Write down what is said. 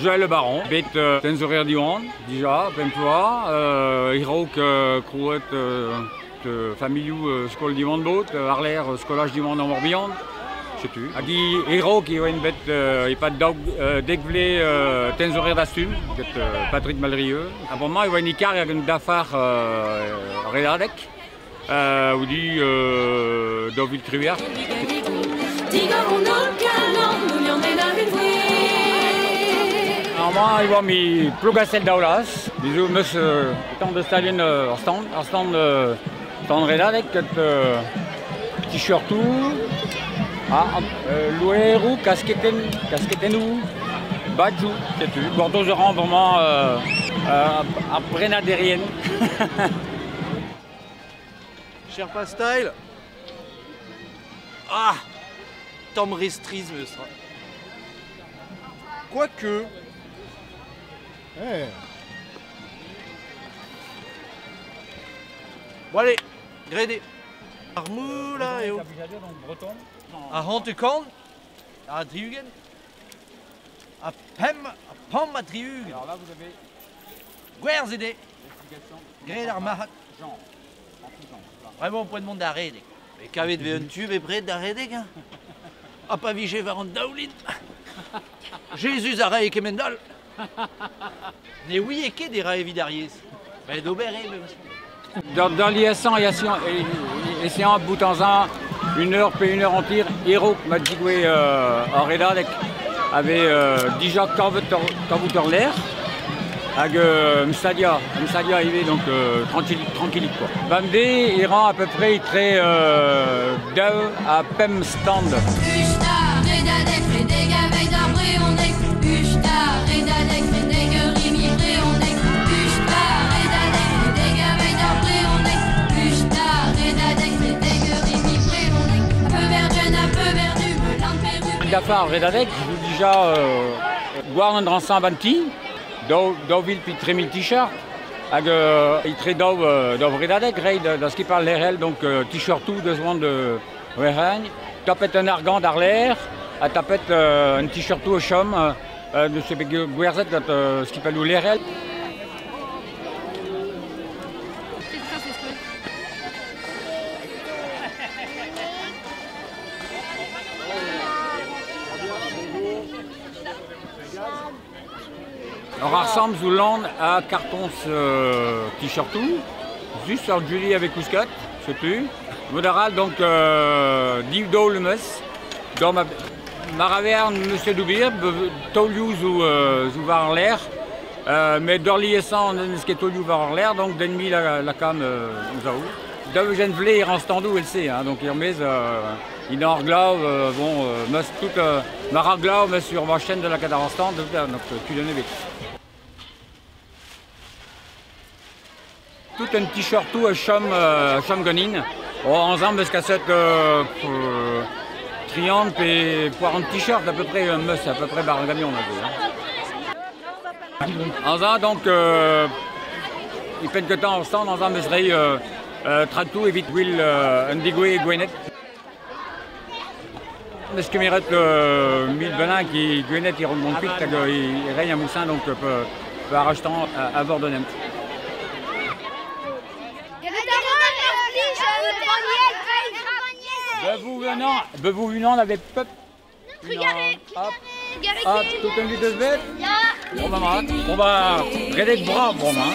Joël Le Baron, bet tenzorer diwan, déjà, pempoa, Iroc Crouet, familiou skol diwan bot, Arler skolage diwan en Morbihan, je sais tu. Agi Iroc qui a une bête, il pas de degvlé tenzorer d'astum, Patrick Malrieux. Apparemment il y a une icard, il y a une dafar redadek, ou dit David Cruier. Normalement, il va mis plugasel daulas. Bisous, monsieur, temps de Staline stand redadek, t-shirt tout, louerou, casquetenou, badjou, c'est tout. Bordeaux de rang vraiment après nadérienne. Cher pas style. Ah, Tom Restrise me sera. Quoique. Hey. Bon allez, grédé. Armoula et oh. À Hantekan, à Driugen, à Pam à Driugen. Alors là vous avez Guerzédé. Gréd Armahat. Vraiment point de monde d'arrêt. Mais qu'avait de un tube et près d'arrêt des gars. A pas vigé vers un daoulin. Jésus arrêt et Kemendal. Mais oui, et qu'est des rails vidariés. Mais d'Aubert et dans l'IS100, il y a un bout en un, 1 heure, puis 1 heure en tir, Hero, m'a dit que en Redadek avait déjà Kavuter l'air, avec Mstadia arrivé donc tranquille quoi. Bamdé, il rend à peu près, il traite d'eux à Pem Stand. Dafar Redadek joue déjà Guarn Dransan Banti, Dovil puis Trémil T-shirt, il traite Dov Redadek, dans ce qui parle l'RL, donc T-shirt tout, 2 secondes de Weragne, tapette un argand d'Arler, à tapette un T-shirt tout au chum, de ce Guerzet, ce qui parle l'RL. On rassemble sous l'ande à carton t-shirt tout, juste sur Julie avec Ouscat, je sais plus. Modéral donc Divdo le mus, dans Maraverne Monsieur Doubir, Tolius ou var en l'air, mais Dorli et sans ce qui est Tolius var en l'air, donc d'ennemi la cam nous a où. D'Eugène Vlé il rend standou elle sait, hein, donc il remet il est en glav, bon, mus toute Maraglav mais sur ma chaîne de la Cadarstan, donc tu donnes vite. Tout un t-shirt tout à chum gonin. Ensemble, parce qu'à cette triangle et pour un t-shirt à peu près un mus, à peu près barangamion on a vu. Ensemble, donc, il fait que temps en stand, ensemble, serait Tratou et vite Will Indigwe et Gwenet. Mais ce que mérite le mille benin qui Gwenet, il remonte vite, il règne à Moussin, donc peut arracher à bord de Nemt. Vous venant, on avait peu. Hop, tout un lit de bête. On va raider de bras, bon, hein.